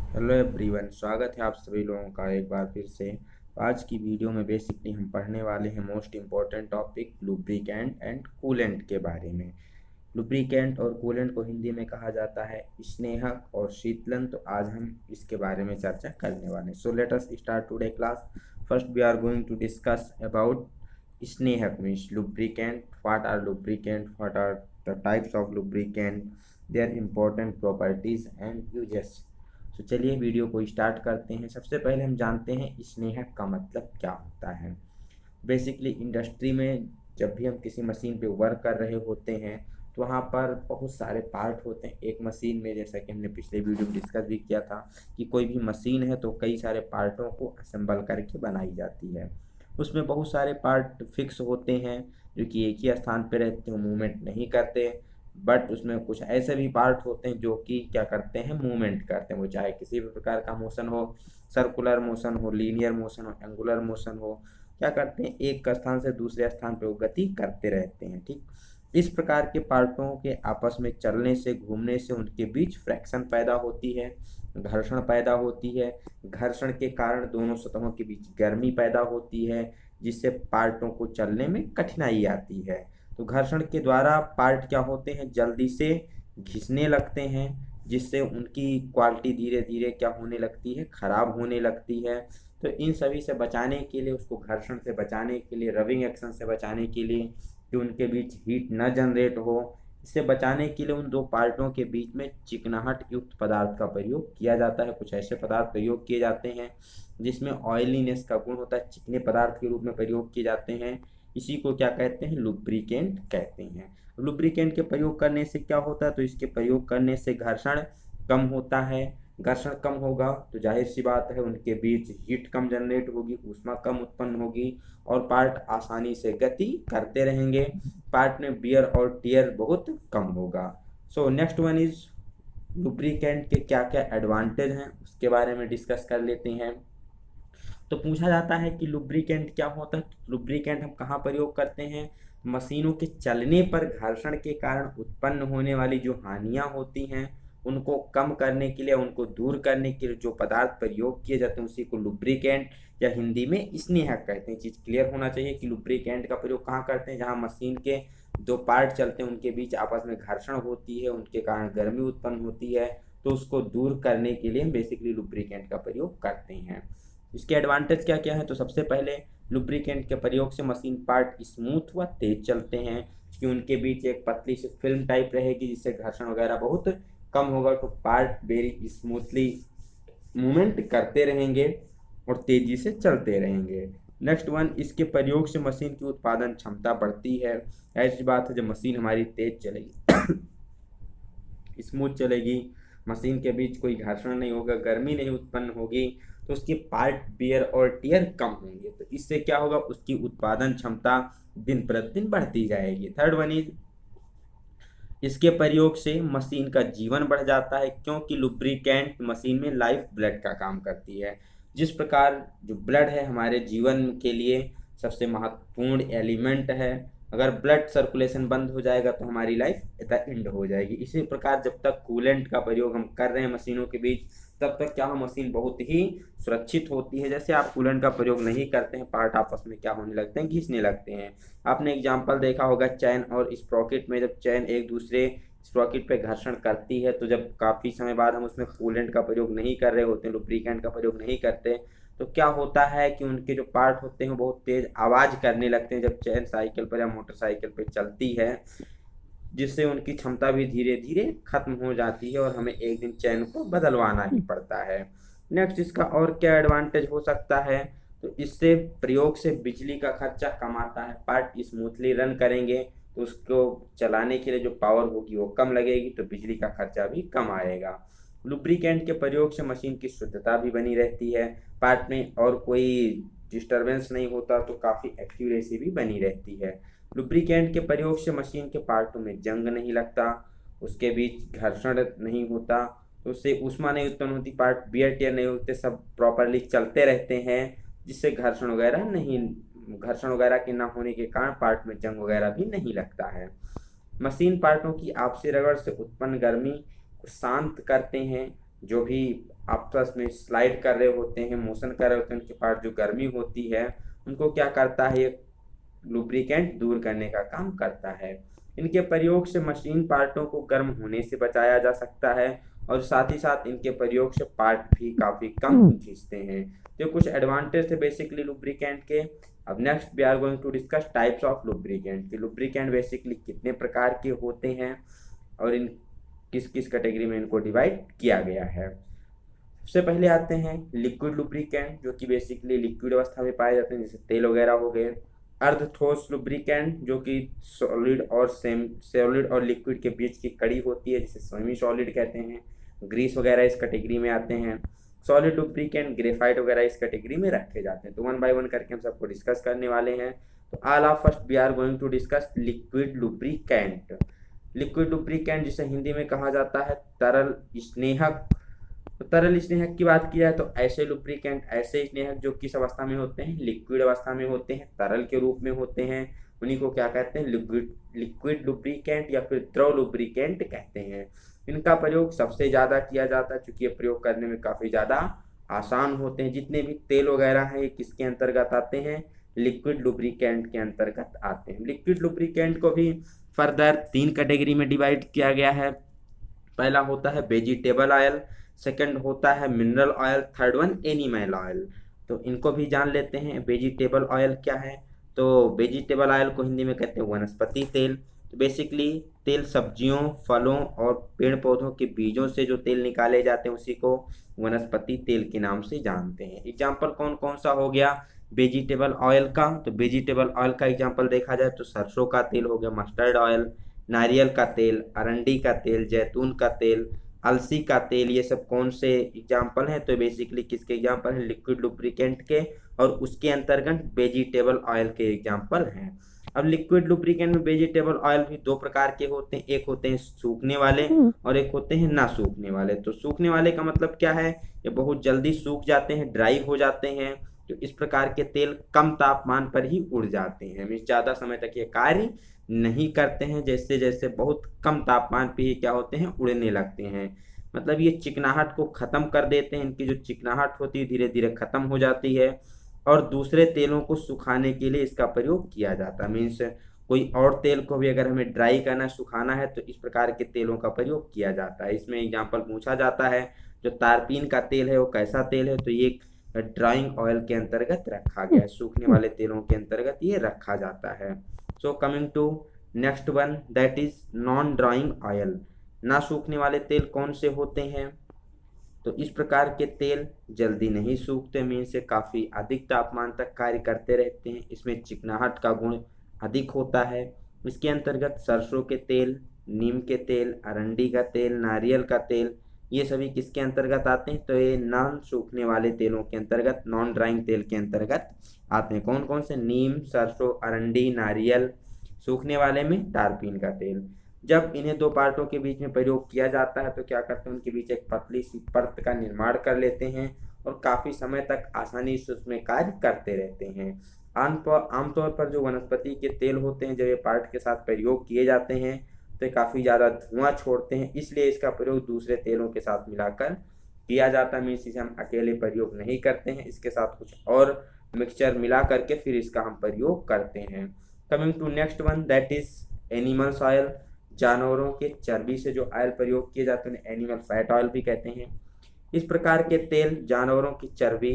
Hello everyone, स्वागत है आप सभी लोगों का एक बार फिर से। आज की वीडियो में बेसिकली हम पढ़ने वाले हैं most important topic lubricant and coolant के बारे में। लुब्रिकेंट और कूलेंट को हिंदी में कहा जाता है स्नेहक और शीतलन। तो आज हम इसके बारे में चर्चा करने वाले हैं। So let us start today class. First we are going to discuss about स्नेहक means lubricant, what are the types of lubricant, their important properties and uses. तो चलिए वीडियो को स्टार्ट करते हैं। सबसे पहले हम जानते हैं स्नेहक का मतलब क्या होता है। बेसिकली इंडस्ट्री में जब भी हम किसी मशीन पे वर्क कर रहे होते हैं तो वहाँ पर बहुत सारे पार्ट होते हैं एक मशीन में। जैसा कि हमने पिछले वीडियो में डिस्कस भी किया था कि कोई भी मशीन है तो कई सारे पार्टों को असेंबल करके बनाई जाती है। उसमें बहुत सारे पार्ट फिक्स होते हैं जो कि एक ही स्थान पे रहते हैं, मूवमेंट नहीं करते। बट उसमें कुछ ऐसे भी पार्ट होते हैं जो कि क्या करते हैं, मूवमेंट करते हैं। वो चाहे किसी भी प्रकार का मोशन हो, सर्कुलर मोशन हो, लीनियर मोशन हो, एंगुलर मोशन हो, क्या करते हैं, एक स्थान से दूसरे स्थान पे वो गति करते रहते हैं। ठीक, इस प्रकार के पार्टों के आपस में चलने से, घूमने से उनके बीच फ्रैक्शन पैदा होती है, घर्षण पैदा होती है। घर्षण के कारण दोनों सतहों के बीच गर्मी पैदा होती है, जिससे पार्टों को चलने में कठिनाई आती है। तो घर्षण के द्वारा पार्ट क्या होते हैं, जल्दी से घिसने लगते हैं, जिससे उनकी क्वालिटी धीरे धीरे क्या होने लगती है, खराब होने लगती है। तो इन सभी से बचाने के लिए, उसको घर्षण से बचाने के लिए, रबिंग एक्शन से बचाने के लिए, कि उनके बीच हीट न जनरेट हो, इससे बचाने के लिए उन दो पार्टों के बीच में चिकनाहट युक्त पदार्थ का प्रयोग किया जाता है। कुछ ऐसे पदार्थ प्रयोग किए जाते हैं जिसमें ऑयलीनेस का गुण होता है, चिकने पदार्थ के रूप में प्रयोग किए जाते हैं। इसी को क्या कहते हैं, लुब्रिकेंट कहते हैं। लुब्रिकेंट के प्रयोग करने से क्या होता है, तो इसके प्रयोग करने से घर्षण कम होता है। घर्षण कम होगा तो जाहिर सी बात है उनके बीच हीट कम जनरेट होगी, ऊष्मा कम उत्पन्न होगी और पार्ट आसानी से गति करते रहेंगे। पार्ट में बियर और टियर बहुत कम होगा। So next one is lubricant के क्या क्या एडवांटेज हैं, उसके बारे में डिस्कस कर लेते हैं। तो पूछा जाता है कि लुब्रिकेंट क्या होता है। लुब्रिकेंट हम कहाँ प्रयोग करते हैं, मशीनों के चलने पर घर्षण के कारण उत्पन्न होने वाली जो हानियां होती हैं उनको कम करने के लिए, उनको दूर करने के लिए जो पदार्थ प्रयोग किए जाते हैं उसी को लुब्रिकेंट या हिंदी में स्नेहक कहते हैं। चीज़ क्लियर होना चाहिए कि लुब्रिकेंट का प्रयोग कहाँ करते हैं, जहाँ मशीन के दो पार्ट चलते हैं उनके बीच आपस में घर्षण होती है, उनके कारण गर्मी उत्पन्न होती है, तो उसको दूर करने के लिए हम बेसिकली लुब्रिकेंट का प्रयोग करते हैं। इसके एडवांटेज क्या क्या है, तो सबसे पहले लुब्रिकेंट के प्रयोग से मशीन पार्ट स्मूथ व तेज चलते हैं, कि उनके बीच एक पतली सी फिल्म टाइप रहेगी जिससे घर्षण वगैरह बहुत कम होगा। तो पार्ट वेरी स्मूथली मूवमेंट करते रहेंगे और तेजी से चलते रहेंगे। नेक्स्ट वन, इसके प्रयोग से मशीन की उत्पादन क्षमता बढ़ती है। ऐसी बात है जब मशीन हमारी तेज चलेगी स्मूथ चलेगी, मशीन के बीच कोई घर्षण नहीं होगा, गर्मी नहीं उत्पन्न होगी, तो उसकी पार्ट बियर और टियर कम होंगे। तो इससे क्या होगा, उसकी उत्पादन क्षमता दिन प्रतिदिन बढ़ती जाएगी। थर्ड वन इज, इसके प्रयोग से मशीन का जीवन बढ़ जाता है, क्योंकि लुब्रिकेंट मशीन में लाइफ ब्लड का काम करती है। जिस प्रकार जो ब्लड है हमारे जीवन के लिए सबसे महत्वपूर्ण एलिमेंट है, अगर ब्लड सर्कुलेशन बंद हो जाएगा तो हमारी लाइफ द एंड हो जाएगी। इसी प्रकार जब तक कूलेंट का प्रयोग हम कर रहे हैं मशीनों के बीच, तब तक क्या हो, मशीन बहुत ही सुरक्षित होती है। जैसे आप कूलेंट का प्रयोग नहीं करते हैं, पार्ट आपस में क्या होने लगते हैं, घिसने लगते हैं। आपने एग्जाम्पल देखा होगा चैन और स्प्रॉकेट में, जब चैन एक दूसरे स्प्रॉकेट पे घर्षण करती है तो जब काफ़ी समय बाद हम उसमें कूलेंट का प्रयोग नहीं कर रहे होते हैं, लुब्रिकेंट का प्रयोग नहीं करते, तो क्या होता है कि उनके जो पार्ट होते हैं बहुत तेज आवाज़ करने लगते हैं जब चैन साइकिल पर या मोटरसाइकिल पर चलती है, जिससे उनकी क्षमता भी धीरे धीरे खत्म हो जाती है और हमें एक दिन चैन को बदलवाना ही पड़ता है। नेक्स्ट, इसका और क्या एडवांटेज हो सकता है, तो इससे प्रयोग से बिजली का खर्चा कम आता है। पार्ट स्मूथली रन करेंगे तो उसको चलाने के लिए जो पावर होगी वो कम लगेगी, तो बिजली का खर्चा भी कम आएगा। लुब्रिकेंट के प्रयोग से मशीन की शुद्धता भी बनी रहती है, पार्ट में और कोई डिस्टरबेंस नहीं होता, तो काफ़ी एक्यूरेसी भी बनी रहती है। लुब्रिकेंट के प्रयोग से मशीन के पार्टों में जंग नहीं लगता, उसके बीच घर्षण नहीं होता, तो उससे ऊष्मा नहीं उत्पन्न होती, पार्ट बियर टियर नहीं होते, सब प्रॉपरली चलते रहते हैं, जिससे घर्षण वगैरह के ना होने के कारण पार्ट में जंग वगैरह भी नहीं लगता है। मशीन पार्टों की आपसी रगड़ से उत्पन्न गर्मी को शांत करते हैं, जो भी आपस में स्लाइड कर रहे होते हैं, मोशन कर रहे होते हैं, उनके पास जो गर्मी होती है उनको क्या करता है, ये लुब्रिकेंट दूर करने का काम करता है। इनके प्रयोग से मशीन पार्टों को गर्म होने से बचाया जा सकता है और साथ ही साथ इनके प्रयोग से पार्ट भी काफी कम खींचते हैं। तो कुछ एडवांटेज थे बेसिकली लुब्रिकेंट के। अब next we are going to discuss types of lubricant. Lubricant basically कितने प्रकार के होते हैं और इन किस किस कैटेगरी में इनको डिवाइड किया गया है। सबसे पहले आते हैं लिक्विड लुब्रिकेंट, जो कि बेसिकली लिक्विड अवस्था में पाए जाते हैं, जैसे तेल वगैरह हो गए। अर्ध ठोस लुब्रिकेंट, जो कि सॉलिड और लिक्विड के बीच की कड़ी होती है, जिसे सेमी सॉलिड कहते हैं। ग्रीस वगैरह इस कैटेगरी में आते हैं। सॉलिड लुब्रिकेंट, ग्रेफाइट वगैरह इस कैटेगरी में रखे जाते हैं। तो वन बाय वन करके हम सबको डिस्कस करने वाले हैं। तो all of first we are going to discuss liquid lubricant. Liquid lubricant जिसे हिंदी में कहा जाता है तरल स्नेहक। तो तरल स्नेहक की बात की जाए तो ऐसे लुब्रिकेंट, ऐसे स्नेहक जो किस अवस्था में होते हैं, लिक्विड अवस्था में होते हैं, तरल के रूप में होते हैं, उन्हीं को क्या कहते हैं, लिक्विड लुब्रिकेंट या फिर द्रव लुब्रिकेंट कहते हैं। इनका प्रयोग सबसे ज्यादा किया जाता है क्योंकि ये प्रयोग करने में काफी ज्यादा आसान होते हैं। जितने भी तेल वगैरह हैं ये किसके अंतर्गत आते हैं, लिक्विड लुब्रिकेंट के अंतर्गत आते हैं। लिक्विड लुब्रिकेंट को भी फर्दर 3 कैटेगरी में डिवाइड किया गया है। पहला होता है वेजिटेबल ऑयल, सेकंड होता है mineral oil, third one animal oil. तो इनको भी जान लेते हैं। वेजिटेबल ऑयल क्या है, तो वेजिटेबल ऑयल को हिंदी में कहते हैं वनस्पति तेल। तो बेसिकली तेल सब्जियों, फलों और पेड़ पौधों के बीजों से जो तेल निकाले जाते हैं उसी को वनस्पति तेल के नाम से जानते हैं। एग्जाम्पल कौन कौन सा हो गया वेजिटेबल ऑयल का, तो वेजिटेबल ऑयल का एग्जाम्पल देखा जाए तो सरसों का तेल हो गया, मस्टर्ड ऑयल, नारियल का तेल, अरंडी का तेल, जैतून का तेल, अलसी का तेल। ये सब कौन से एग्जाम्पल हैं, तो बेसिकली किसके एग्जाम्पल हैं, लिक्विड लुब्रिकेंट के, और उसके अंतर्गत वेजिटेबल ऑयल के एग्जाम्पल हैं। अब लिक्विड लुब्रिकेंट में वेजिटेबल ऑयल भी 2 प्रकार के होते हैं, एक होते हैं सूखने वाले और एक होते हैं ना सूखने वाले। तो सूखने वाले का मतलब क्या है, ये बहुत जल्दी सूख जाते हैं, ड्राई हो जाते हैं। तो इस प्रकार के तेल कम तापमान पर ही उड़ जाते हैं, मीन्स ज्यादा समय तक ये कार्य नहीं करते हैं, जैसे जैसे बहुत कम तापमान पे ये क्या होते हैं, उड़ने लगते हैं। मतलब ये चिकनाहट को खत्म कर देते हैं, इनकी जो चिकनाहट होती है धीरे धीरे खत्म हो जाती है और दूसरे तेलों को सुखाने के लिए इसका प्रयोग किया जाता है। मीन्स कोई और तेल को भी अगर हमें ड्राई करना, सुखाना है तो इस प्रकार के तेलों का प्रयोग किया जाता है। इसमें एग्जाम्पल पूछा जाता है, जो तारपीन का तेल है वो कैसा तेल है, तो ये ड्राइंग ऑयल के अंतर्गत रखा गया है, सूखने वाले तेलों के अंतर्गत ये रखा जाता है। So coming to next one, that is non drying oil. ना सूखने वाले तेल कौन से होते हैं, तो इस प्रकार के तेल जल्दी नहीं सूखते, मीन से काफ़ी अधिक तापमान तक कार्य करते रहते हैं। इसमें चिकनाहट का गुण अधिक होता है। इसके अंतर्गत सरसों के तेल, नीम के तेल, अरंडी का तेल, नारियल का तेल, ये सभी किसके अंतर्गत आते हैं, तो ये नॉन सूखने वाले तेलों के अंतर्गत, नॉन ड्राइंग तेल के अंतर्गत आते हैं। कौन कौन से, नीम, सरसों, अरंडी, नारियल। सूखने वाले में तारपीन का तेल। जब इन्हें 2 पार्टों के बीच में प्रयोग किया जाता है तो क्या करते हैं, उनके बीच एक पतली सी परत का निर्माण कर लेते हैं और काफी समय तक आसानी से उसमें कार्य करते रहते हैं। आमतौर पर जो वनस्पति के तेल होते हैं जब ये पार्ट के साथ प्रयोग किए जाते हैं तो ये काफी ज्यादा धुआं छोड़ते हैं, इसलिए इसका प्रयोग दूसरे तेलों के साथ मिलाकर किया जाता है। मीन्स इसे हम अकेले प्रयोग नहीं करते हैं, इसके साथ कुछ और मिक्सचर मिला करके फिर इसका हम प्रयोग करते हैं। Coming to next one, that is animals oil. जानवरों के चर्बी से जो ऑयल प्रयोग किए जाते हैं एनिमल फैट ऑयल भी कहते हैं। इस प्रकार के तेल जानवरों की चर्बी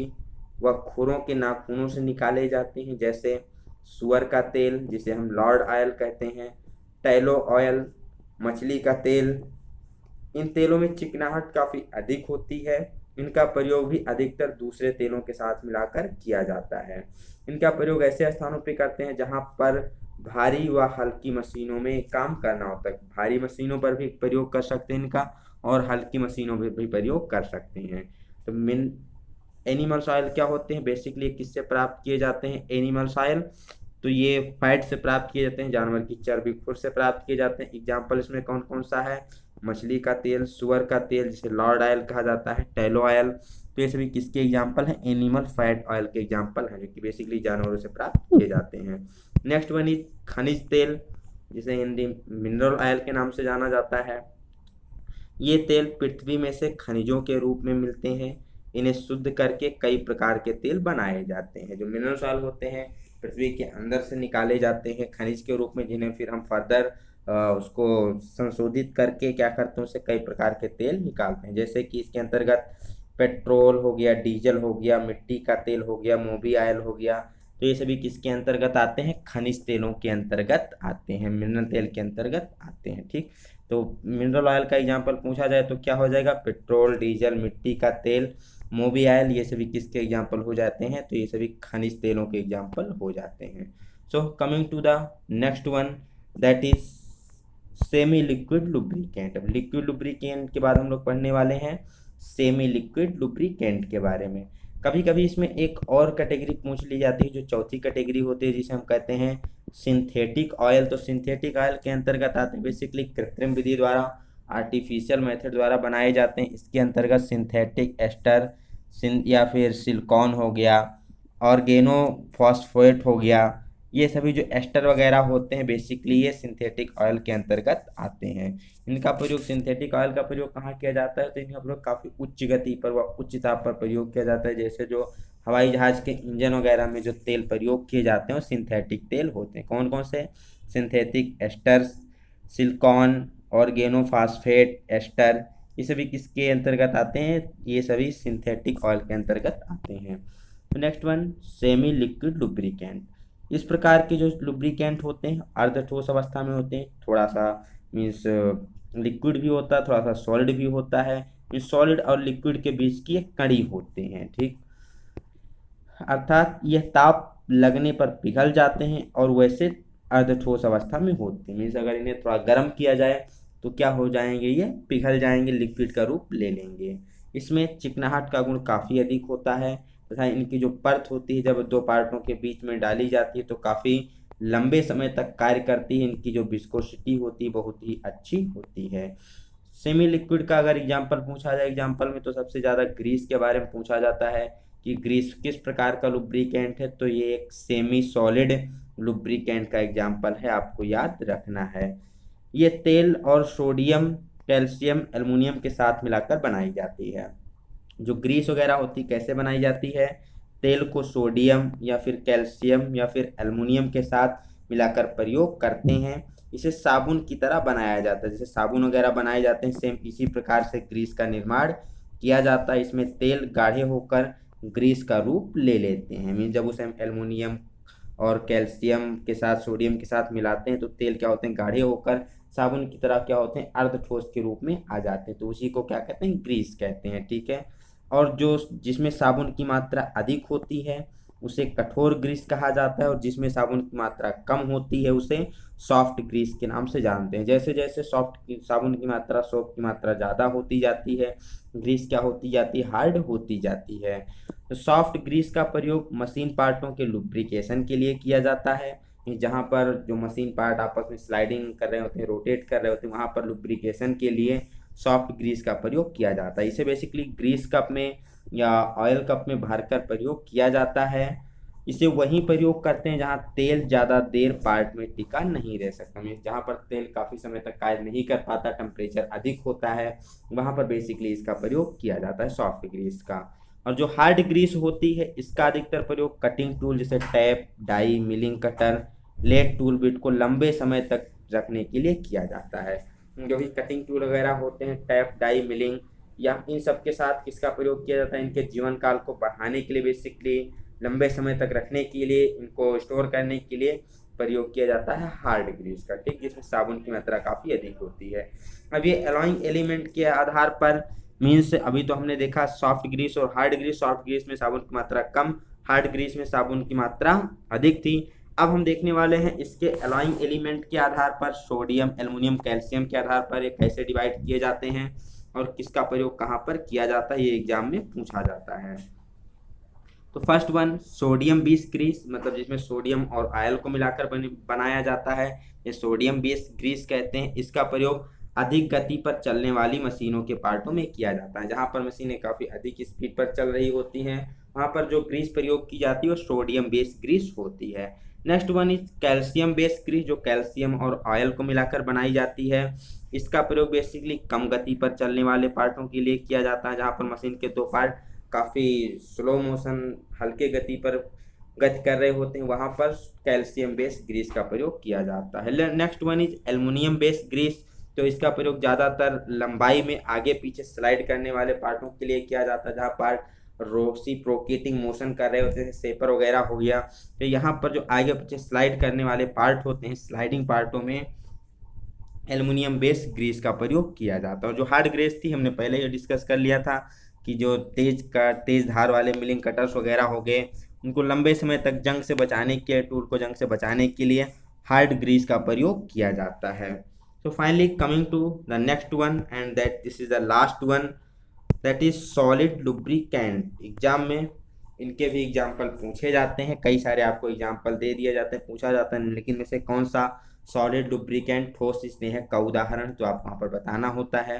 व खुरों के नाखूनों से निकाले जाते हैं, जैसे सुअर का तेल जिसे हम लॉर्ड ऑयल कहते हैं, टैलो ऑयल, मछली का तेल। इन तेलों में चिकनाहट काफ़ी अधिक होती है। इनका प्रयोग भी अधिकतर दूसरे तेलों के साथ मिलाकर किया जाता है। इनका प्रयोग ऐसे स्थानों पर करते हैं जहां पर भारी व हल्की मशीनों में काम करना होता है। भारी मशीनों पर भी प्रयोग कर सकते हैं इनका और हल्की मशीनों पर भी प्रयोग कर सकते हैं। तो एनिमल्स ऑयल क्या होते हैं, बेसिकली किससे प्राप्त किए जाते हैं एनिमल्स ऑयल, तो ये फैट से प्राप्त किए जाते हैं, जानवर की चर्बी खुर से प्राप्त किए जाते हैं। एग्जाम्पल इसमें कौन कौन सा है, मछली का तेल, सुअर का तेल जिसे लॉर्ड ऑयल कहा जाता है, टैलो ऑयल। तो ये सभी किसके एग्जाम्पल हैं, एनिमल फैट ऑयल के एग्जाम्पल हैं जो कि बेसिकली जानवरों से प्राप्त किए जाते हैं। नेक्स्ट वन इज खनिज तेल जिसे हिंदी मिनरल ऑयल के नाम से जाना जाता है। ये तेल पृथ्वी में से खनिजों के रूप में मिलते हैं। इन्हें शुद्ध करके कई प्रकार के तेल बनाए जाते हैं। जो मिनरल ऑयल होते हैं पृथ्वी के अंदर से निकाले जाते हैं खनिज के रूप में, जिन्हें फिर हम फर्दर उसको संशोधित करके क्या करते हैं, उससे कई प्रकार के तेल निकालते हैं। जैसे कि इसके अंतर्गत पेट्रोल हो गया, डीजल हो गया, मिट्टी का तेल हो गया, मोबी ऑयल हो गया। तो ये सभी किसके अंतर्गत आते हैं? खनिज तेलों के अंतर्गत आते हैं, मिनरल तेल के अंतर्गत आते हैं। ठीक, तो मिनरल ऑयल का एग्जाम्पल पूछा जाए तो क्या हो जाएगा? पेट्रोल, डीजल, मिट्टी का तेल, मोबी ऑयल, ये सभी किसके एग्जाम्पल हो जाते हैं? तो ये सभी खनिज तेलों के एग्जाम्पल हो जाते हैं। So coming to the next one, that is semi liquid lubricant. अब लिक्विड लुब्रिकेंट के बाद हम लोग पढ़ने वाले हैं सेमी लिक्विड लुब्रिकेंट के बारे में। कभी कभी इसमें एक और कैटेगरी पूछ ली जाती है, जो चौथी कैटेगरी होती है, जिसे हम कहते हैं सिंथेटिक ऑयल। तो सिंथेटिक ऑयल के अंतर्गत आते हैं बेसिकली कृत्रिम विधि द्वारा, आर्टिफिशियल मेथड द्वारा बनाए जाते हैं। इसके अंतर्गत सिंथेटिक एस्टर या फिर सिलिकॉन हो गया, ऑर्गेनो फॉस्फेट हो गया, ये सभी जो एस्टर वगैरह होते हैं बेसिकली ये सिंथेटिक ऑयल के अंतर्गत आते हैं। इनका प्रयोग, सिंथेटिक ऑयल का प्रयोग कहाँ किया जाता है? तो इनका प्रयोग काफ़ी उच्च गति पर व उच्च ताप पर प्रयोग किया जाता है। जैसे जो हवाई जहाज के इंजन वगैरह में जो तेल प्रयोग किए जाते हैं वो सिंथेटिक तेल होते हैं। कौन कौन से? Synthetic esters, silicone, organophosphate ester, ये सभी किसके अंतर्गत आते हैं? ये सभी सिंथेटिक ऑयल के अंतर्गत आते हैं। Next one, semi liquid lubricant. इस प्रकार के जो लुब्रिकेंट होते हैं अर्ध ठोस अवस्था में होते हैं, थोड़ा सा मीन्स लिक्विड भी होता है, थोड़ा सा सॉलिड भी होता है। इस सॉलिड और लिक्विड के बीच की एक कड़ी होते हैं। ठीक, अर्थात यह ताप लगने पर पिघल जाते हैं और वैसे अर्ध ठोस अवस्था में होते हैं। मीन्स अगर इन्हें थोड़ा गर्म किया जाए तो क्या हो जाएंगे? ये पिघल जाएंगे, लिक्विड का रूप ले लेंगे। इसमें चिकनाहट का गुण काफ़ी अधिक होता है तथा इनकी जो परत होती है जब दो पार्टों के बीच में डाली जाती है तो काफ़ी लंबे समय तक कार्य करती है। इनकी जो विस्कोसिटी होती है बहुत ही अच्छी होती है। सेमी लिक्विड का अगर एग्जाम्पल पूछा जाए एग्जाम्पल में, तो सबसे ज़्यादा ग्रीस के बारे में पूछा जाता है कि ग्रीस किस प्रकार का लुब्रिकेंट है। तो ये एक सेमी सॉलिड लुब्रिकेंट का एग्जाम्पल है, आपको याद रखना है। ये तेल और सोडियम, कैल्शियम, एल्युमिनियम के साथ मिलाकर बनाई जाती है। जो ग्रीस वगैरह होती कैसे बनाई जाती है? तेल को सोडियम या फिर कैल्शियम या फिर एल्युमिनियम के साथ मिलाकर प्रयोग करते हैं। इसे साबुन की तरह बनाया जाता है, जैसे साबुन वगैरह बनाए जाते हैं सेम इसी प्रकार से ग्रीस का निर्माण किया जाता है। इसमें तेल गाढ़े होकर ग्रीस का रूप ले लेते हैं। मीन जब उसे हम एल्युमिनियम और कैल्शियम के साथ, सोडियम के साथ मिलाते हैं तो तेल क्या होते हैं? गाढ़े होकर साबुन की तरह क्या होते हैं? अर्ध ठोस के रूप में आ जाते हैं। तो उसी को क्या कहते हैं? ग्रीस कहते हैं। ठीक है, और जो जिसमें साबुन की मात्रा अधिक होती है उसे कठोर ग्रीस कहा जाता है, और जिसमें साबुन की मात्रा कम होती है उसे सॉफ्ट ग्रीस के नाम से जानते हैं। जैसे जैसे साबुन की मात्रा, सोप की मात्रा ज़्यादा होती जाती है, ग्रीस क्या होती जाती है? हार्ड होती जाती है। तो सॉफ्ट ग्रीस का प्रयोग मशीन पार्टों के लुब्रिकेशन के लिए किया जाता है। जहाँ पर जो मशीन पार्ट आपस में स्लाइडिंग कर रहे होते हैं, रोटेट कर रहे होते हैं, वहाँ पर लुब्रिकेशन के लिए सॉफ्ट ग्रीस का प्रयोग किया जाता है। इसे बेसिकली ग्रीस कप में या ऑयल कप में भरकर प्रयोग किया जाता है। इसे वहीं प्रयोग करते हैं जहाँ तेल ज़्यादा देर पार्ट में टिका नहीं रह सकता। मीन्स जहाँ पर तेल काफ़ी समय तक कार्य नहीं कर पाता, टेम्परेचर अधिक होता है, वहाँ पर बेसिकली इसका प्रयोग किया जाता है सॉफ्ट ग्रीस का। और जो हार्ड ग्रीस होती है इसका अधिकतर प्रयोग कटिंग टूल जैसे tap, die, milling cutter, lathe tool bit को लंबे समय तक रखने के लिए किया जाता है। जो भी कटिंग टूल वगैरह होते हैं, टैप, डाई, मिलिंग, या इन सब के साथ किसका प्रयोग किया जाता है? इनके जीवन काल को बढ़ाने के लिए, बेसिकली लंबे समय तक रखने के लिए, इनको स्टोर करने के लिए प्रयोग किया जाता है हार्ड ग्रीस का। ठीक, जिसमें साबुन की मात्रा काफ़ी अधिक होती है। अब ये एलॉइंग एलिमेंट के आधार पर मीन्स अभी तो हमने देखा सॉफ्ट ग्रीस और हार्ड ग्रीस। सॉफ्ट ग्रीस में साबुन की मात्रा कम, हार्ड ग्रीस में साबुन की मात्रा अधिक थी। अब हम देखने वाले हैं इसके एलॉइंग एलिमेंट के आधार पर, सोडियम, एल्युमिनियम, कैल्शियम के आधार पर ये कैसे डिवाइड किए जाते हैं और किसका प्रयोग कहाँ पर किया जाता है, ये एग्जाम में पूछा जाता है। तो first one, sodium base grease, मतलब जिसमें सोडियम और ऑयल को मिलाकर बनाया जाता है, ये सोडियम बेस ग्रीस कहते हैं। इसका प्रयोग अधिक गति पर चलने वाली मशीनों के पार्टों में किया जाता है। जहाँ पर मशीनें काफ़ी अधिक स्पीड पर चल रही होती हैं, वहाँ पर जो ग्रीस प्रयोग की जाती है वो सोडियम बेस्ड ग्रीस होती है। Next one is calcium based grease, जो कैल्शियम और ऑयल को मिलाकर बनाई जाती है। इसका प्रयोग बेसिकली कम गति पर चलने वाले पार्टों के लिए किया जाता है, जहाँ पर मशीन के दो पार्ट काफ़ी स्लो मोशन हल्के गति पर गति कर रहे होते हैं, वहाँ पर कैल्शियम बेस्ड ग्रीस का प्रयोग किया जाता है। Next one is aluminium based grease, तो इसका प्रयोग ज़्यादातर लंबाई में आगे पीछे स्लाइड करने वाले पार्टों के लिए किया जाता है, जहाँ पार्ट रोसिप्रोकेटिंग मोशन कर रहे होते हैं, सेपर वगैरह हो गया। तो यहाँ पर जो आगे पीछे स्लाइड करने वाले पार्ट होते हैं, स्लाइडिंग पार्टों में एल्युमिनियम बेस्ड ग्रीस का प्रयोग किया जाता है। और जो हार्ड ग्रीस थी हमने पहले ही डिस्कस कर लिया था कि जो तेज धार वाले मिलिंग कटर्स वगैरह हो गए, उनको लंबे समय तक जंग से बचाने के टूल को जंग से बचाने के लिए हार्ड ग्रीस का प्रयोग किया जाता है। So finally coming to the next one, and that this is the last one, that is solid lubricant। Exam में इनके भी एग्जाम्पल पूछे जाते हैं, कई सारे आपको एग्जाम्पल दे दिए जाते हैं, पूछा जाता है, लेकिन में से कौन सा सॉलिड लुब्रिकेंट ठोस स्नेहक का उदाहरण, तो आप वहाँ पर बताना होता है।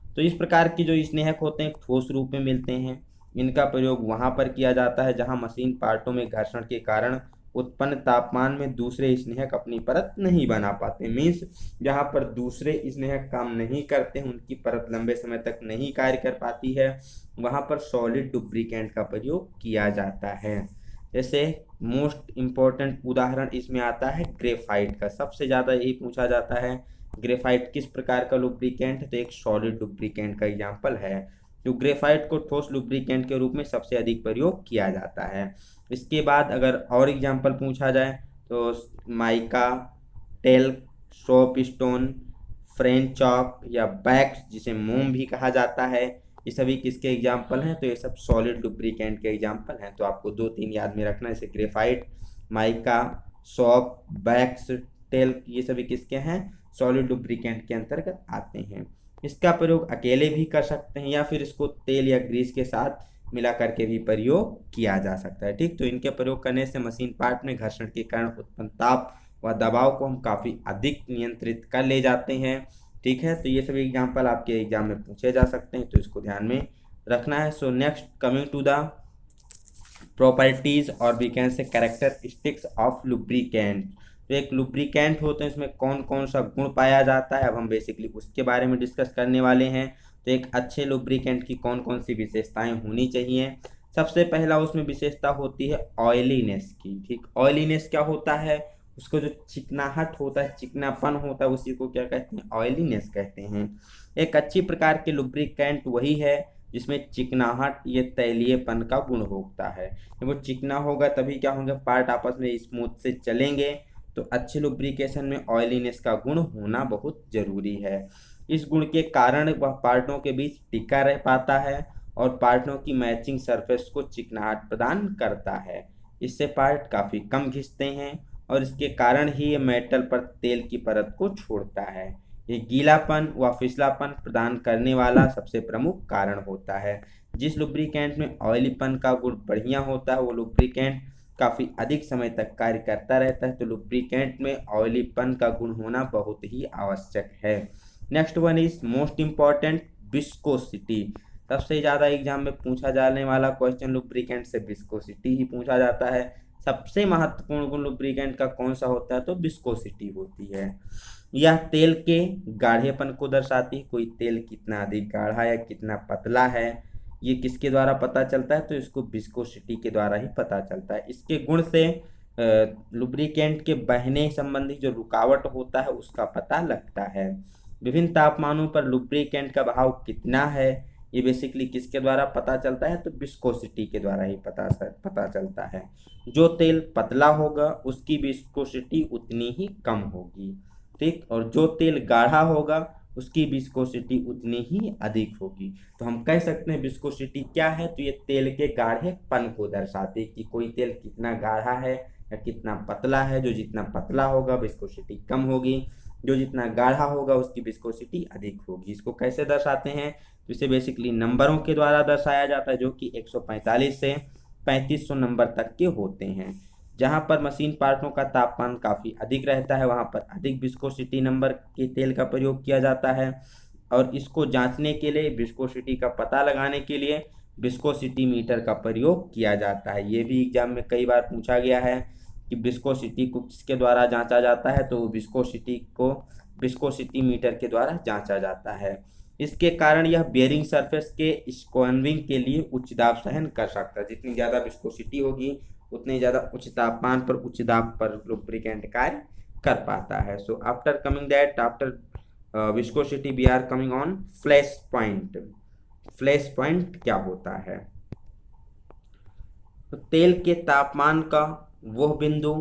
तो इस प्रकार की जो स्नेहक होते हैं ठोस रूप में मिलते हैं, इनका प्रयोग वहाँ पर किया जाता है जहाँ मशीन पार्टों में घर्षण के कारण उत्पन्न तापमान में दूसरे स्नेहक अपनी परत नहीं बना पाते। मीन्स जहाँ पर दूसरे स्नेहक काम नहीं करते, उनकी परत लंबे समय तक नहीं कार्य कर पाती है, वहाँ पर सॉलिड लुब्रिकेंट का प्रयोग किया जाता है। जैसे मोस्ट इम्पोर्टेंट उदाहरण इसमें आता है ग्रेफाइट का, सबसे ज़्यादा यही पूछा जाता है ग्रेफाइट किस प्रकार का लुब्रिकेंट, तो एक सॉलिड लुब्रिकेंट का एग्जाम्पल है। जो ग्रेफाइट को ठोस लुब्रिकेंट के रूप में सबसे अधिक प्रयोग किया जाता है। इसके बाद अगर और एग्जाम्पल पूछा जाए तो mica, talc, soap stone, French chalk या बैक्स, जिसे मोम भी कहा जाता है, ये सभी किसके एग्जाम्पल हैं, तो ये सब सॉलिड लुब्रिकेंट के एग्जाम्पल हैं। तो आपको 2-3 याद में रखना है, जैसे graphite, mica, soap, wax, talc, ये सभी किसके हैं, सॉलिड लुब्रिकेंट के अंतर्गत आते हैं। इसका प्रयोग अकेले भी कर सकते हैं या फिर इसको तेल या ग्रीस के साथ मिला करके भी प्रयोग किया जा सकता है। ठीक, तो इनके प्रयोग करने से मशीन पार्ट में घर्षण के कारण उत्पन्न ताप व दबाव को हम काफ़ी अधिक नियंत्रित कर ले जाते हैं। ठीक है, तो ये सभी एग्जाम्पल आपके एग्जाम में पूछे जा सकते हैं, तो इसको ध्यान में रखना है। So next coming to the properties और we can say characteristics of lubricant. तो एक लुब्रिकेंट होते हैं, इसमें कौन कौन सा गुण पाया जाता है, अब हम बेसिकली उसके बारे में डिस्कस करने वाले हैं। तो एक अच्छे लुब्रिकेंट की कौन कौन सी विशेषताएं होनी चाहिए। सबसे पहला उसमें विशेषता होती है ऑयलीनेस की। ठीक, ऑयलीनेस क्या होता है, उसको जो चिकनाहट होता है, चिकनापन होता है, उसी को क्या कहते हैं, ऑयलीनेस कहते हैं। एक अच्छी प्रकार के लुब्रिकेंट वही है जिसमें चिकनाहट, ये तैलीयपन का गुण होता है। जब वो चिकना होगा तभी क्या होगा, पार्ट आपस में स्मूथ से चलेंगे। तो अच्छे लुब्रिकेशन में ऑयलीनेस का गुण होना बहुत जरूरी है। इस गुण के कारण वह पार्टों के बीच टिका रह पाता है और पार्टों की मैचिंग सरफेस को चिकनाहट प्रदान करता है। इससे पार्ट काफ़ी कम घिसते हैं और इसके कारण ही ये मेटल पर तेल की परत को छोड़ता है। ये गीलापन व फिसलापन प्रदान करने वाला सबसे प्रमुख कारण होता है। जिस लुब्रिकेंट में ऑयलीपन का गुण बढ़िया होता है वो लुब्रिकेंट काफ़ी अधिक समय तक कार्य करता रहता है। तो लुब्रिकेंट में ऑयलीपन का गुण होना बहुत ही आवश्यक है। Next one is most important viscosity. सबसे ज़्यादा एग्जाम में पूछा जाने वाला क्वेश्चन लुब्रिकेंट से विस्कोसिटी ही पूछा जाता है। सबसे महत्वपूर्ण गुण लुब्रिकेंट का कौन सा होता है, तो विस्कोसिटी होती है। यह तेल के गाढ़ेपन को दर्शाती है, कोई तेल कितना अधिक गाढ़ा या कितना पतला है, ये किसके द्वारा पता चलता है, तो इसको विस्कोसिटी के द्वारा ही पता चलता है। इसके गुण से लुब्रिकेंट के बहने संबंधी जो रुकावट होता है उसका पता लगता है। विभिन्न तापमानों पर लुब्रिकेंट का बहाव कितना है, ये बेसिकली किसके द्वारा पता चलता है, तो विस्कोसिटी के द्वारा ही पता चलता है। जो तेल पतला होगा उसकी विस्कोसिटी उतनी ही कम होगी। ठीक, और जो तेल गाढ़ा होगा उसकी विस्कोसिटी उतनी ही अधिक होगी। तो हम कह सकते हैं विस्कोसिटी क्या है, तो ये तेल के गाढ़ेपन को दर्शाती है कि कोई तेल कितना गाढ़ा है या कितना पतला है। जो जितना पतला होगा विस्कोसिटी कम होगी, जो जितना गाढ़ा होगा उसकी विस्कोसिटी अधिक होगी। इसको कैसे दर्शाते हैं, तो इसे बेसिकली नंबरों के द्वारा दर्शाया जाता है, जो कि 145 से 3500 नंबर तक के होते हैं। जहाँ पर मशीन पार्टों का तापमान काफ़ी अधिक रहता है वहाँ पर अधिक विस्कोसिटी नंबर के तेल का प्रयोग किया जाता है। और इसको जांचने के लिए, विस्कोसिटी का पता लगाने के लिए विस्कोसिटी मीटर का प्रयोग किया जाता है। ये भी एग्जाम में कई बार पूछा गया है कि विस्कोसिटी को किसके द्वारा जांचा जाता है, तो विस्कोसिटी को विस्कोसिटी मीटर के द्वारा जांचा जाता है। इसके कारण यह बेयरिंग सरफेस के स्क्वेनिंग के लिए उच्च दाब सहन कर सकता है। जितनी ज़्यादा विस्कोसिटी होगी उतनी ज़्यादा उच्च तापमान पर, उच्च दाब पर लुब्रिकेंट कार्य कर पाता है। So after coming that, after viscosity we are coming on flash point. Flash point क्या होता है? तो तेल के तापमान का वह बिंदु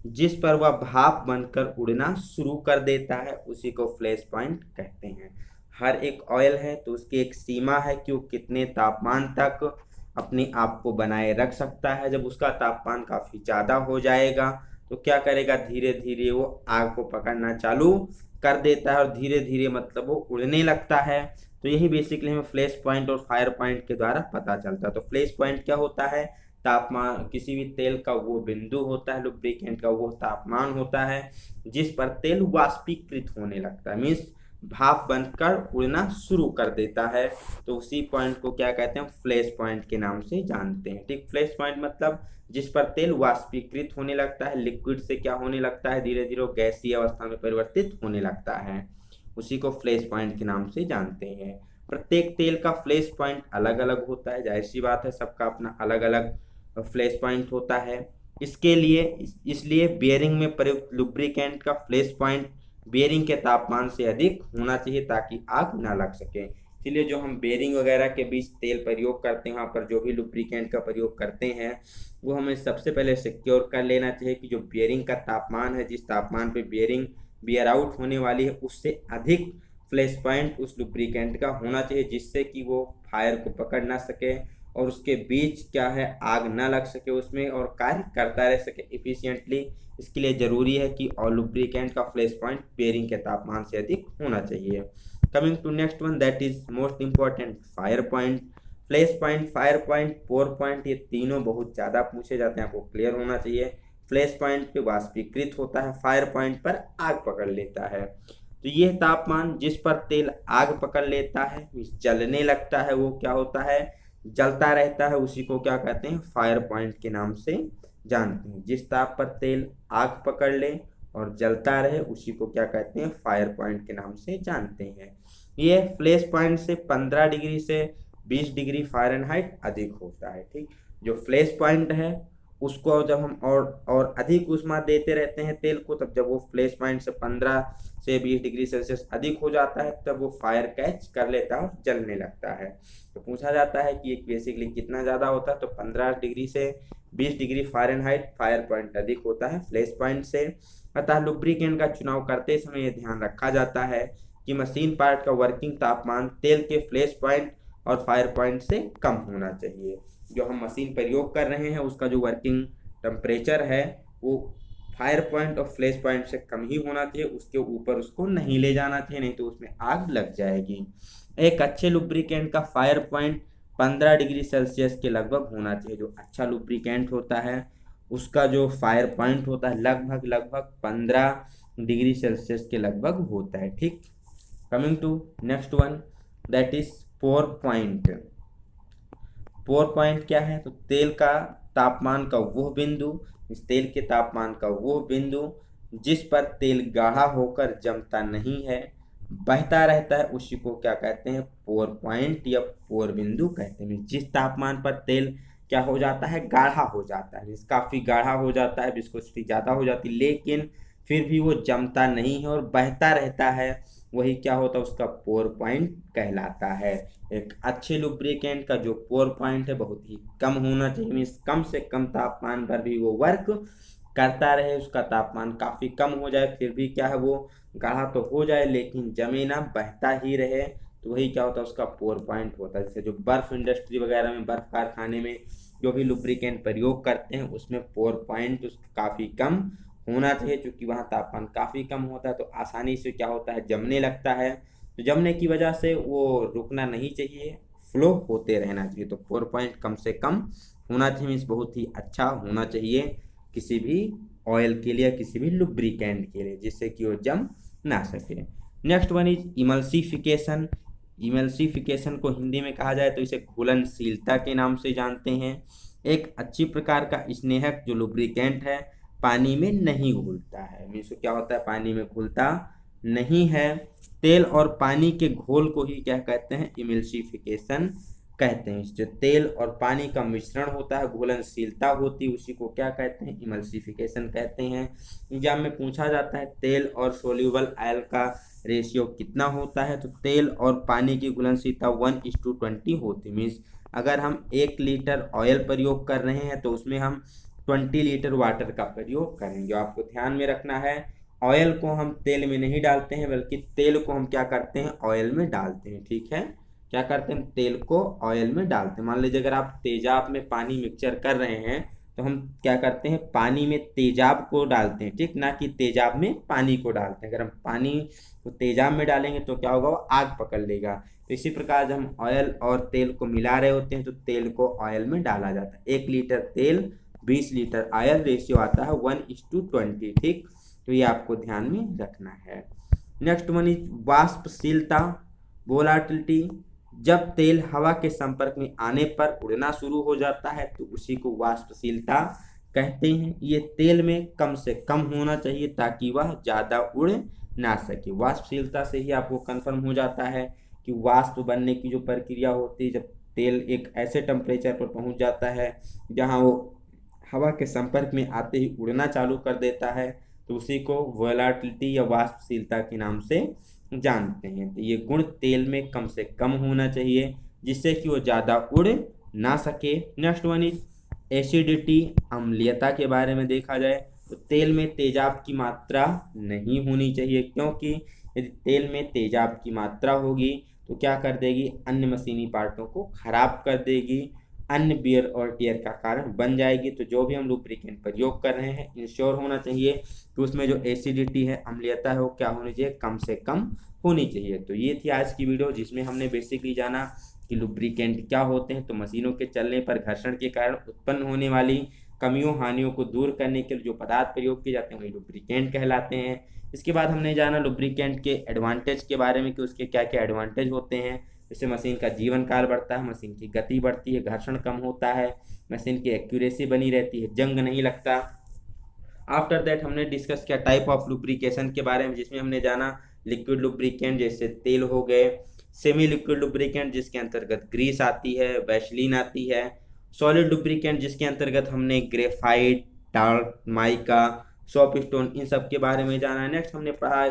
जिस पर वह भाप बनकर उड़ना शुरू कर देता है उसी को फ्लैश पॉइंट कहते हैं। हर एक ऑयल है तो उसकी एक सीमा है कि वो कितने तापमान तक अपने आप को बनाए रख सकता है। जब उसका तापमान काफ़ी ज़्यादा हो जाएगा तो क्या करेगा, धीरे धीरे वो आग को पकड़ना चालू कर देता है और धीरे धीरे मतलब वो उड़ने लगता है। तो यही बेसिकली हमें फ्लैश पॉइंट और फायर पॉइंट के द्वारा पता चलता है। तो फ्लैश पॉइंट क्या होता है? तापमान, किसी भी तेल का वो बिंदु होता है, लुब्रिकेंट का वो तापमान होता है जिस पर तेल वाष्पीकृत होने लगता है, मीन्स भाप बनकर उड़ना शुरू कर देता है। तो उसी पॉइंट को क्या कहते हैं? फ्लैश पॉइंट के नाम से जानते हैं। ठीक, फ्लैश पॉइंट मतलब जिस पर तेल वाष्पीकृत होने लगता है, लिक्विड से क्या होने लगता है, धीरे धीरे गैसीय अवस्था में परिवर्तित होने लगता है, उसी को फ्लैश पॉइंट के नाम से जानते हैं। प्रत्येक तेल का फ्लैश पॉइंट अलग अलग होता है, जाहिर सी बात है सबका अपना अलग अलग फ्लैश पॉइंट होता है। इसके लिए इसलिए बेयरिंग में प्रयुक्त लुब्रिकेंट का फ्लैश पॉइंट बेयरिंग के तापमान से अधिक होना चाहिए ताकि आग ना लग सके। इसलिए जो हम बेयरिंग वगैरह के बीच तेल प्रयोग करते हैं, वहाँ पर जो भी लुब्रिकेंट का प्रयोग करते हैं वो हमें सबसे पहले सिक्योर कर लेना चाहिए कि जो बेयरिंग का तापमान है, जिस तापमान पे बेयरिंग बियर आउट होने वाली है, उससे अधिक फ्लैश पॉइंट उस लुब्रिकेंट का होना चाहिए जिससे कि वो फायर को पकड़ ना सके और उसके बीच क्या है, आग ना लग सके उसमें और कार्य करता रह सके इफिशियंटली। इसके लिए ज़रूरी है कि और लुब्रिकेंट का फ्लैश पॉइंट बेयरिंग के तापमान से अधिक होना चाहिए। Coming to next one, that is most important, fire point. Flash point, fire point, pour point, ये तीनों बहुत ज़्यादा पूछे जाते हैं, आपको क्लियर होना चाहिए। फ्लैश पॉइंट पे वाष्पीकृत होता है, फायर पॉइंट पर आग पकड़ लेता है। तो यह तापमान जिस पर तेल आग पकड़ लेता है, जलने लगता है, वो क्या होता है, जलता रहता है, उसी को क्या कहते हैं, फायर पॉइंट के नाम से जानते हैं। जिस ताप पर तेल आग पकड़ ले और जलता रहे उसी को क्या कहते हैं, फायर पॉइंट के नाम से जानते हैं। ये फ्लैश पॉइंट से 15 डिग्री से 20 डिग्री फ़ारेनहाइट अधिक होता है। ठीक, जो फ्लैश पॉइंट है उसको जब हम और अधिक ऊष्मा देते रहते हैं तेल को, तब जब वो फ्लैश पॉइंट से 15 से 20 डिग्री सेल्सियस अधिक हो जाता है तब वो फायर कैच कर लेता है और जलने लगता है। तो पूछा जाता है कि एक बेसिकली कितना ज़्यादा होता है, तो 15 डिग्री से 20 डिग्री फ़ारेनहाइट फायर पॉइंट अधिक होता है फ्लैश पॉइंट से। अतः लुब्रिकेंट का चुनाव करते समय यह ध्यान रखा जाता है कि मशीन पार्ट का वर्किंग तापमान तेल के फ्लैश पॉइंट और फायर पॉइंट से कम होना चाहिए। जो हम मशीन प्रयोग कर रहे हैं उसका जो वर्किंग टेम्परेचर है वो फायर पॉइंट और फ्लैश पॉइंट से कम ही होना चाहिए, उसके ऊपर उसको नहीं ले जाना चाहिए, नहीं तो उसमें आग लग जाएगी। एक अच्छे लुब्रिकेंट का फायर पॉइंट 15 डिग्री सेल्सियस के लगभग होना चाहिए। जो अच्छा लुब्रिकेंट होता है उसका जो फायर पॉइंट होता है लगभग 15 डिग्री सेल्सियस के लगभग होता है। ठीक, coming to next one, that is pour point. Pour point क्या है, तो तेल का तापमान का वह बिंदु, इस तेल के तापमान का वह बिंदु जिस पर तेल गाढ़ा होकर जमता नहीं है, बहता रहता है, उसी को क्या कहते हैं, पोर पॉइंट या पोर बिंदु कहते हैं। जिस तापमान पर तेल क्या हो जाता है, गाढ़ा हो जाता है, काफ़ी गाढ़ा हो जाता है, विस्कोसिटी ज़्यादा हो जाती है, लेकिन फिर भी वो जमता नहीं है और बहता रहता है, वही क्या होता है, उसका पोर पॉइंट कहलाता है। एक अच्छे लुब्रिकेंट का जो पोर पॉइंट है बहुत ही कम होना चाहिए, मीन्स कम से कम तापमान पर भी वो वर्क करता रहे, उसका तापमान काफ़ी कम हो जाए फिर भी क्या है, वो गाढ़ा तो हो जाए लेकिन जमे ना, बहता ही रहे, तो वही क्या होता है, उसका पोर पॉइंट होता है। जैसे जो बर्फ़ इंडस्ट्री वगैरह में, बर्फ़ कारखाने में जो भी लुब्रिकेंट प्रयोग करते हैं उसमें पोर पॉइंट काफ़ी कम होना चाहिए, क्योंकि वहाँ तापमान काफ़ी कम होता है तो आसानी से क्या होता है, जमने लगता है। तो जमने की वजह से वो रुकना नहीं चाहिए, फ्लो होते रहना चाहिए। तो पोर पॉइंट कम से कम होना चाहिए, मीन्स बहुत ही अच्छा होना चाहिए। किसी भी ऑयल के लिए, किसी भी लुब्रिकेंट के लिए, जिससे कि वो जम ना सके। Next one is emulsification. Emulsification को हिंदी में कहा जाए तो इसे घुलनशीलता के नाम से जानते हैं। एक अच्छी प्रकार का स्नेहक जो लुब्रिकेंट है पानी में नहीं घुलता है, मीन्स क्या होता है, पानी में घुलता नहीं है। तेल और पानी के घोल को ही क्या कहते हैं, इमल्सिफिकेशन कहते हैं। जो तेल और पानी का मिश्रण होता है, घुलनशीलता होती है, उसी को क्या कहते हैं, इमल्सिफिकेशन कहते हैं। एग्जाम में पूछा जाता है तेल और सोल्यूबल ऑयल का रेशियो कितना होता है, तो तेल और पानी की घुलनशीलता 1:20 होती है। मीन्स अगर हम 1 लीटर ऑयल प्रयोग कर रहे हैं तो उसमें हम 20 लीटर वाटर का प्रयोग करेंगे। आपको ध्यान में रखना है, ऑयल को हम तेल में नहीं डालते हैं, बल्कि तेल को हम क्या करते हैं, ऑयल में डालते हैं। ठीक है, क्या करते हैं, तेल को ऑयल में डालते हैं। मान लीजिए अगर आप तेजाब में पानी मिक्सचर कर रहे हैं तो हम क्या करते हैं, पानी में तेजाब को डालते हैं, ठीक, ना कि तेजाब में पानी को डालते हैं। अगर हम पानी को तेजाब में डालेंगे तो क्या होगा, वो आग पकड़ लेगा। तो इसी प्रकार जब हम ऑयल और तेल को मिला रहे होते हैं तो तेल को ऑयल में डाला जाता है। 1 लीटर तेल 20 लीटर ऑयल रेशियो आता है 1:20। ठीक, तो ये आपको ध्यान में रखना है। नेक्स्ट वन इज वाष्पशीलता, वोलाटिलिटी। जब तेल हवा के संपर्क में आने पर उड़ना शुरू हो जाता है तो उसी को वाष्पशीलता कहते हैं। ये तेल में कम से कम होना चाहिए ताकि वह ज़्यादा उड़ ना सके। वाष्पशीलता से ही आपको कंफर्म हो जाता है कि वाष्प बनने की जो प्रक्रिया होती है, जब तेल एक ऐसे टेम्परेचर पर पहुंच जाता है जहां वो हवा के संपर्क में आते ही उड़ना चालू कर देता है, तो उसी को वोलाटिलिटी या वाष्पशीलता के नाम से जानते हैं। तो ये गुण तेल में कम से कम होना चाहिए जिससे कि वो ज़्यादा उड़ ना सके। नेक्स्ट वन इज एसिडिटी, अम्लीयता के बारे में देखा जाए तो तेल में तेजाब की मात्रा नहीं होनी चाहिए, क्योंकि यदि तेल में तेजाब की मात्रा होगी तो क्या कर देगी, अन्य मशीनी पार्टों को खराब कर देगी, अन्य बियर और टियर का कारण बन जाएगी। तो जो भी हम लुब्रिकेंट प्रयोग कर रहे हैं इंश्योर होना चाहिए कि उसमें जो एसिडिटी है, अम्लीयता है, वो क्या होनी चाहिए, कम से कम होनी चाहिए। तो ये थी आज की वीडियो जिसमें हमने बेसिकली जाना कि लुब्रिकेंट क्या होते हैं। तो मशीनों के चलने पर घर्षण के कारण उत्पन्न होने वाली कमियों हानियों को दूर करने के लिए जो पदार्थ प्रयोग किए जाते हैं वही लुब्रिकेंट कहलाते हैं। इसके बाद हमने जाना लुब्रिकेंट के एडवांटेज के बारे में कि उसके क्या क्या एडवांटेज होते हैं। इससे मशीन का जीवन काल बढ़ता है, मशीन की गति बढ़ती है, घर्षण कम होता है, मशीन की एक्यूरेसी बनी रहती है, जंग नहीं लगता। आफ्टर दैट हमने डिस्कस किया टाइप ऑफ लुब्रिकेशन के बारे में, जिसमें हमने जाना लिक्विड लुब्रिकेंट जैसे तेल हो गए, सेमी लिक्विड लुब्रिकेंट जिसके अंतर्गत ग्रीस आती है, वैसलीन आती है, सॉलिड लुब्रिकेंट जिसके अंतर्गत हमने graphite, talc, mica, soapstone, इन सब के बारे में जाना। नेक्स्ट हमने पढ़ा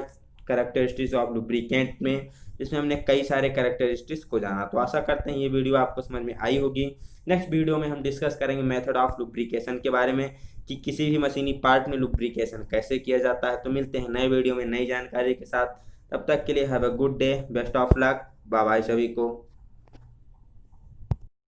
कैरेक्टरिस्टिक्स ऑफ लुब्रिकेंट में, जिसमें हमने कई सारे कैरेक्टरिस्टिक्स को जाना। तो आशा करते हैं ये वीडियो आपको समझ में आई होगी। नेक्स्ट वीडियो में हम डिस्कस करेंगे मेथड ऑफ लुब्रिकेशन के बारे में कि किसी भी मशीनी पार्ट में लुब्रिकेशन कैसे किया जाता है। तो मिलते हैं नए वीडियो में नई जानकारी के साथ, तब तक के लिए have a good day, best of luck, bye bye सभी को।